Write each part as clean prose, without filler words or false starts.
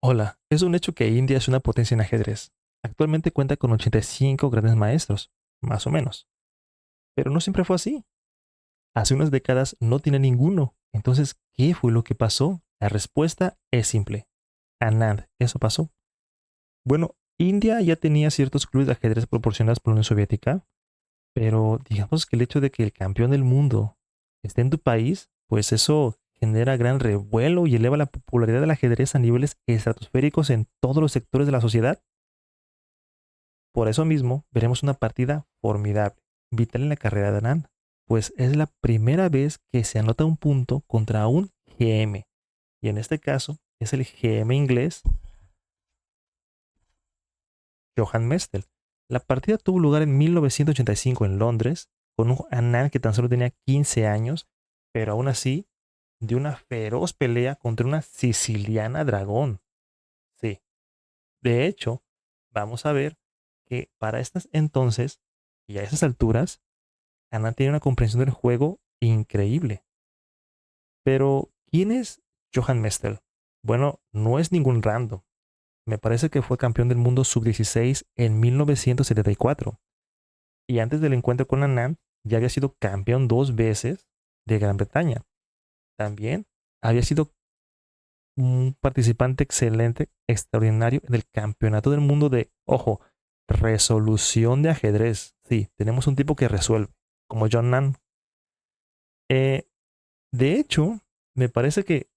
Hola, es un hecho que India es una potencia en ajedrez. Actualmente cuenta con 85 grandes maestros, más o menos. Pero no siempre fue así. Hace unas décadas no tiene ninguno. Entonces, ¿qué fue lo que pasó? La respuesta es simple. Anand, eso pasó. Bueno, India ya tenía ciertos clubes de ajedrez proporcionados por la Unión Soviética, pero digamos que el hecho de que el campeón del mundo esté en tu país, pues eso genera gran revuelo y eleva la popularidad del ajedrez a niveles estratosféricos en todos los sectores de la sociedad. Por eso mismo, veremos una partida formidable, vital en la carrera de Anand, pues es la primera vez que se anota un punto contra un GM, y en este caso es el GM inglés Johann Mestel. La partida tuvo lugar en 1985 en Londres, con un Anand que tan solo tenía 15 años, pero aún así dio una feroz pelea contra una siciliana dragón. Sí, de hecho, vamos a ver que para estas entonces y a esas alturas, Anand tiene una comprensión del juego increíble. Pero, ¿quién es Johann Mestel? Bueno, no es ningún random. Me parece que fue campeón del mundo sub-16 en 1974. Y antes del encuentro con Anand, ya había sido campeón dos veces de Gran Bretaña. También había sido un participante excelente, extraordinario en el campeonato del mundo de, ojo, resolución de ajedrez. Sí, tenemos un tipo que resuelve, como John Nan. Eh, de hecho, me parece que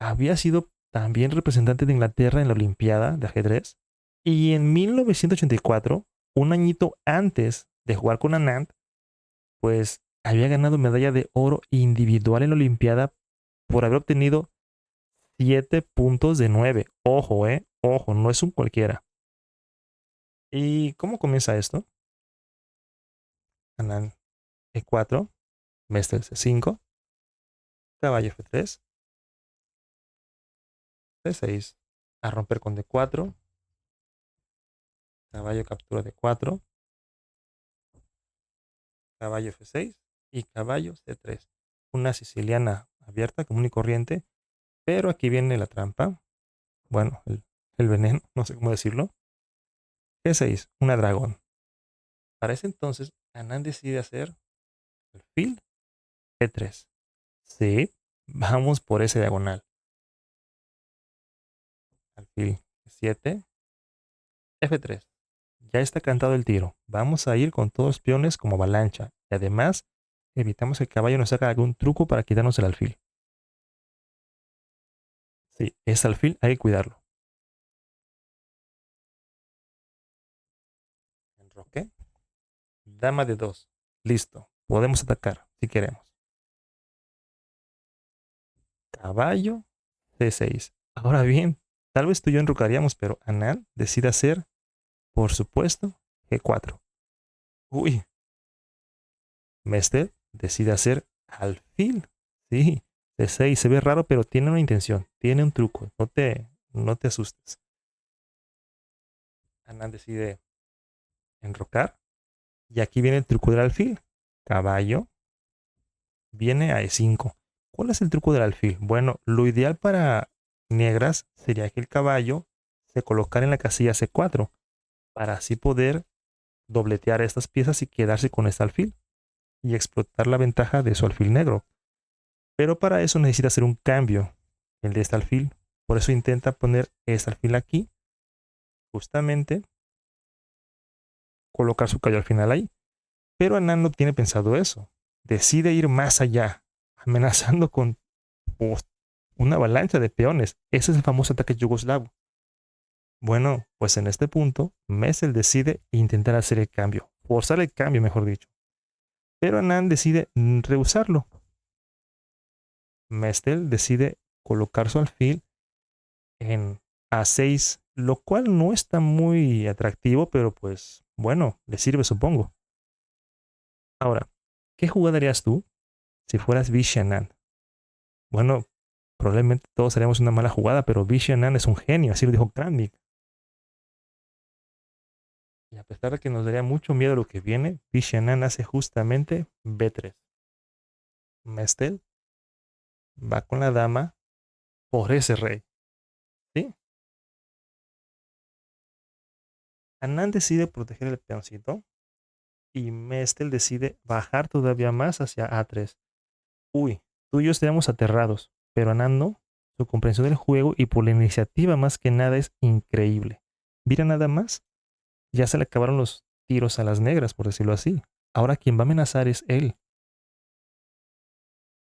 había sido también representante de Inglaterra en la Olimpiada de ajedrez. Y en 1984, un añito antes de jugar con Anand, pues había ganado medalla de oro individual en la Olimpiada por haber obtenido 7 puntos de 9. Ojo, ojo, no es un cualquiera. ¿Y cómo comienza esto? Anand E4, Mestre C5, caballo F3, C6, a romper con D4, caballo captura D4, caballo F6 y caballo C3. Una siciliana abierta, común y corriente, pero aquí viene la trampa. Bueno, el veneno, no sé cómo decirlo. G6, una dragón. Para ese entonces, Anand decide hacer alfil E3. Sí, vamos por ese diagonal. Alfil 7, F3. Ya está cantado el tiro. Vamos a ir con todos los peones como avalancha. Y además, evitamos que el caballo nos haga algún truco para quitarnos el alfil. Sí, ese alfil hay que cuidarlo. Enroque. Dama de 2. Listo. Podemos atacar si queremos. Caballo C6. Ahora bien, tal vez tú y yo enrocaríamos, pero Anand decide hacer, por supuesto, G4. Uy, Mestel decide hacer alfil. Sí, C6 se ve raro, pero tiene una intención, tiene un truco. No te asustes. Anand decide enrocar. Y aquí viene el truco del alfil. Caballo viene a E5. ¿Cuál es el truco del alfil? Bueno, lo ideal para negras sería que el caballo se colocara en la casilla C4 para así poder dobletear estas piezas y quedarse con este alfil y explotar la ventaja de su alfil negro. Pero para eso necesita hacer un cambio, el de este alfil. Por eso intenta poner este alfil aquí, justamente colocar su caballo al final ahí. Pero Anand no tiene pensado eso. Decide ir más allá, amenazando con pues, una avalancha de peones. Ese es el famoso ataque yugoslavo. Bueno, pues en este punto, Messel decide intentar hacer el cambio, forzar el cambio, mejor dicho. Pero Anand decide rehusarlo. Mestel decide colocar su alfil en A6, lo cual no está muy atractivo, pero pues bueno, le sirve supongo. Ahora, ¿qué jugada harías tú si fueras Vishy Anand? Bueno, probablemente todos haríamos una mala jugada, pero Vishy Anand es un genio, así lo dijo Kramnik. Y a pesar de que nos daría mucho miedo lo que viene, Vishy Anand hace justamente B3. Mestel va con la dama por ese rey, ¿sí? Anand decide proteger el peoncito y Mestel decide bajar todavía más hacia A3. Uy, tú y yo estaríamos aterrados, pero Anand no. Su comprensión del juego y por la iniciativa más que nada es increíble. Mira nada más, ya se le acabaron los tiros a las negras, por decirlo así. Ahora quien va a amenazar es él.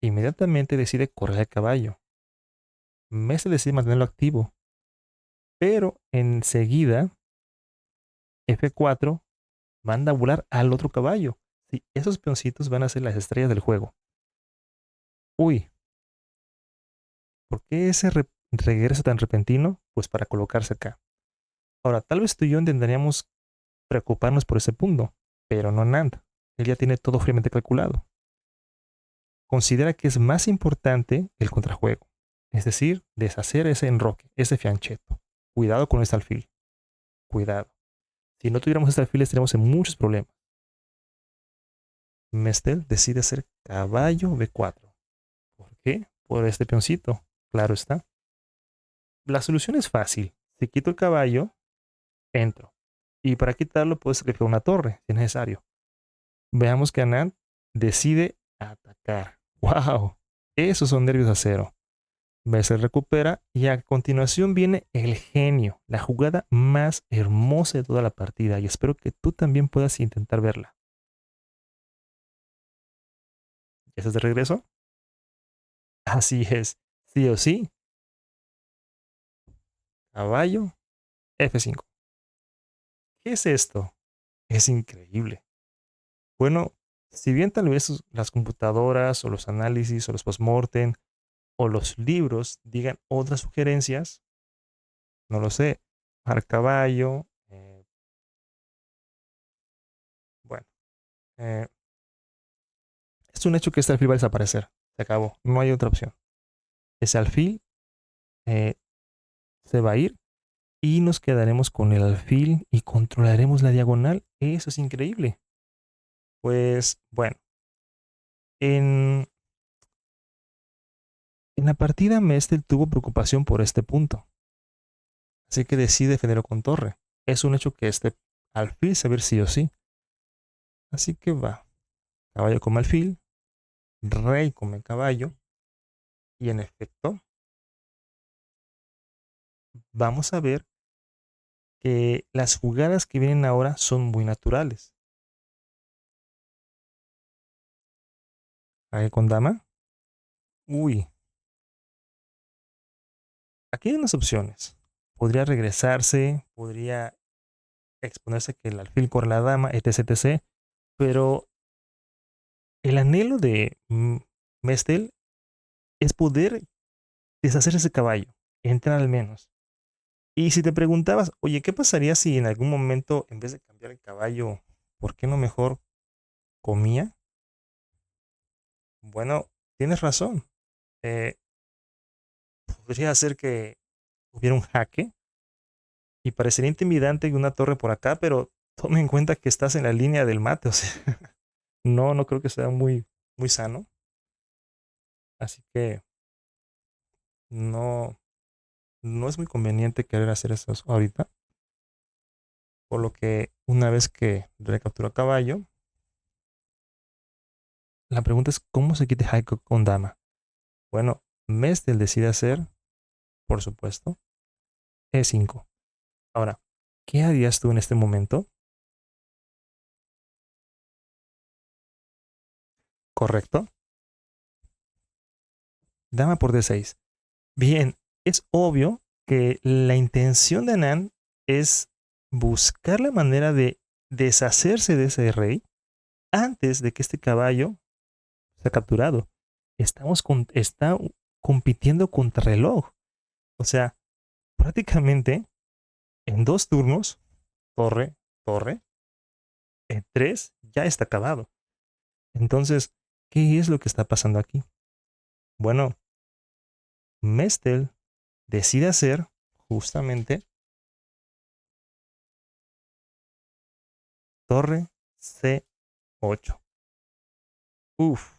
Inmediatamente decide correr al caballo. Messi decide mantenerlo activo, pero enseguida F4 manda a volar al otro caballo. Sí, esos peoncitos van a ser las estrellas del juego. Uy, ¿por qué ese regreso tan repentino? Pues para colocarse acá. Ahora, tal vez tú y yo intentaríamos preocuparnos por ese punto, pero no Nand. Él ya tiene todo fríamente calculado. Considera que es más importante el contrajuego, es decir, deshacer ese enroque, ese fiancheto. Cuidado con este alfil. Cuidado. Si no tuviéramos este alfil, estaríamos en muchos problemas. Mestel decide hacer caballo B4. ¿Por qué? Por este peoncito. Claro está. La solución es fácil. Si quito el caballo, entro. Y para quitarlo puedo sacrificar una torre, si es necesario. Veamos que Anand decide atacar. ¡Wow! Esos son nervios de acero. Se recupera y a continuación viene el genio, la jugada más hermosa de toda la partida y espero que tú también puedas intentar verla. ¿Ya estás de regreso? Así es, sí o sí, caballo F5. ¿Qué es esto? Es increíble. Bueno, si bien tal vez las computadoras o los análisis o los postmortem o los libros digan otras sugerencias, no lo sé, ar caballo, bueno, eh, es un hecho que este alfil va a desaparecer, se acabó, no hay otra opción. Ese alfil eh, se va a ir y nos quedaremos con el alfil y controlaremos la diagonal. Eso es increíble. Pues bueno, en, en la partida Mestel tuvo preocupación por este punto, así que decide defenderlo con torre. Es un hecho que este alfil se va a ir sí o sí. Así que va, caballo come alfil, rey come caballo, y en efecto, vamos a ver que las jugadas que vienen ahora son muy naturales. Rey con dama. Uy, aquí hay unas opciones. Podría regresarse, podría exponerse que el alfil corre la dama, etc, etc. Pero el anhelo de Mestel es poder deshacer ese caballo, entrar al menos. Y si te preguntabas, oye, ¿qué pasaría si en algún momento, en vez de cambiar el caballo, ¿por qué no mejor comía? Bueno, tienes razón. Eh, podría hacer que hubiera un jaque y parecería intimidante una torre por acá, pero tome en cuenta que estás en la línea del mate, o sea, no, no creo que sea muy, muy sano. Así que no, no es muy conveniente querer hacer eso ahorita. Por lo que una vez que recaptura caballo, la pregunta es cómo se quite jaque con dama. Bueno, Mestel decide hacer, por supuesto, E5. Ahora, ¿qué harías tú en este momento? ¿Correcto? Dama por D6. Bien, es obvio que la intención de Anand es buscar la manera de deshacerse de ese rey antes de que este caballo sea capturado. Está compitiendo contra reloj. O sea, prácticamente en 2 turnos, torre, torre, en 3 ya está acabado. Entonces, ¿qué es lo que está pasando aquí? Bueno, Mestel decide hacer justamente torre C8. Uf,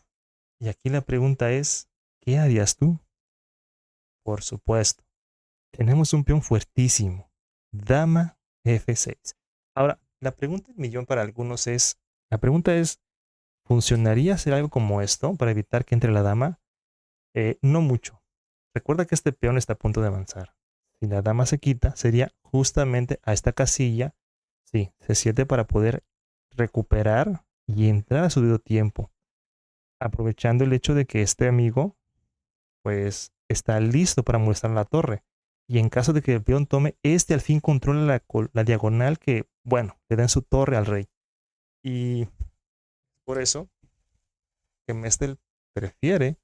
y aquí la pregunta es, ¿qué harías tú? Por supuesto, tenemos un peón fuertísimo. Dama F6. Ahora, la pregunta del millón para algunos es, la pregunta es, ¿funcionaría hacer algo como esto para evitar que entre la dama? No mucho. Recuerda que este peón está a punto de avanzar. Si la dama se quita, sería justamente a esta casilla, sí, C7 para poder recuperar y entrar a su debido tiempo, aprovechando el hecho de que este amigo, pues, está listo para molestar a la torre. Y en caso de que el peón tome, este al fin controla la diagonal que, bueno, le da en su torre al rey. Y por eso que Mestel prefiere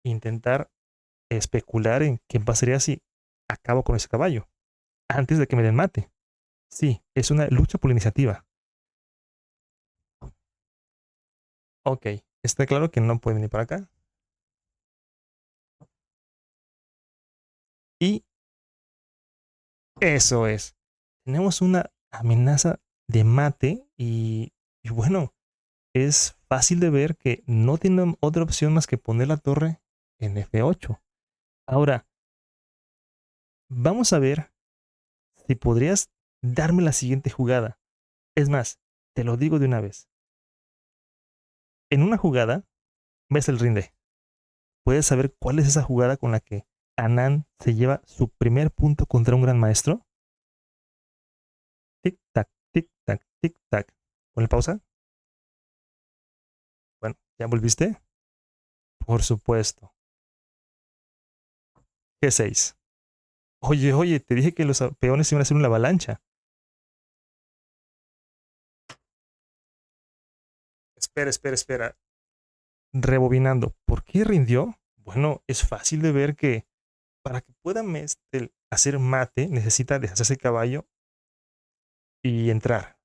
intentar especular en qué pasaría si acabo con ese caballo antes de que me den mate. Sí, es una lucha por la iniciativa. Ok, está claro que no puede venir para acá. Y eso es. Tenemos una amenaza de mate y bueno, es fácil de ver que no tienen otra opción más que poner la torre en F8. Ahora, vamos a ver si podrías darme la siguiente jugada. Es más, te lo digo de una vez. En una jugada, ves el rinde. ¿Puedes saber cuál es esa jugada con la que Anand se lleva su primer punto contra un gran maestro? Tic tac, tic tac, tic tac. ¿Pon pausa? Bueno, ¿ya volviste? Por supuesto. G6. Oye, oye, te dije que los peones iban a hacer una avalancha. Espera, espera, espera. Rebobinando. ¿Por qué rindió? Bueno, es fácil de ver que para que pueda Mestel hacer mate, necesita deshacerse el caballo y entrar.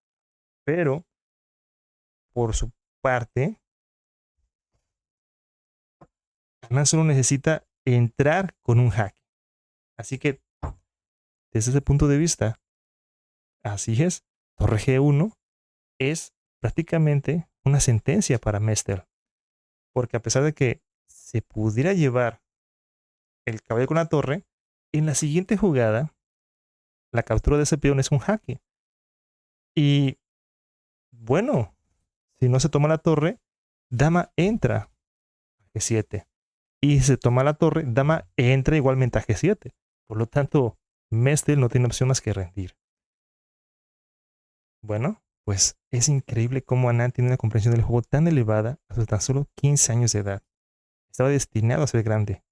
Pero, por su parte, Anand solo necesita entrar con un jaque. Así que, desde ese punto de vista, así es, torre G1 es prácticamente una sentencia para Mestel. Porque a pesar de que se pudiera llevar el caballo con la torre, en la siguiente jugada, la captura de ese peón es un jaque. Y bueno, si no se toma la torre, dama entra a G7. Y si se toma la torre, dama entra igualmente a G7. Por lo tanto, Mestel no tiene opción más que rendir. Bueno, pues es increíble cómo Anand tiene una comprensión del juego tan elevada a sus tan solo 15 años de edad. Estaba destinado a ser grande.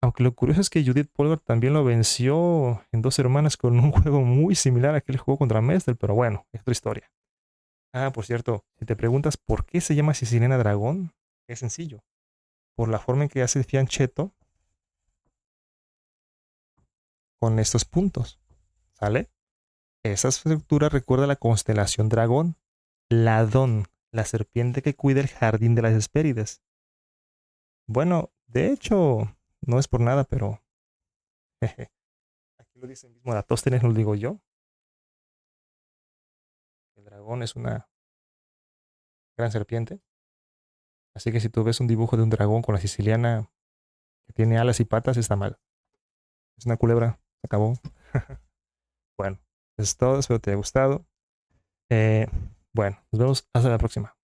Aunque lo curioso es que Judith Polgar también lo venció en Dos Hermanas con un juego muy similar a aquel juego contra Mestel, pero bueno, es otra historia. Ah, por cierto, si te preguntas por qué se llama Siciliana Dragón, es sencillo. Por la forma en que hace el fianchetto con estos puntos. ¿Sale? Esa estructura recuerda a la constelación Dragón, Ladón, la serpiente que cuida el jardín de las Hespérides. Bueno, de hecho, no es por nada, pero jeje, aquí lo dice el mismo Eratóstenes, no lo digo yo. El dragón es una gran serpiente. Así que si tú ves un dibujo de un dragón con la siciliana que tiene alas y patas, está mal. Es una culebra. Se acabó. Bueno, eso es todo. Espero te haya gustado. Eh, bueno, nos vemos hasta la próxima.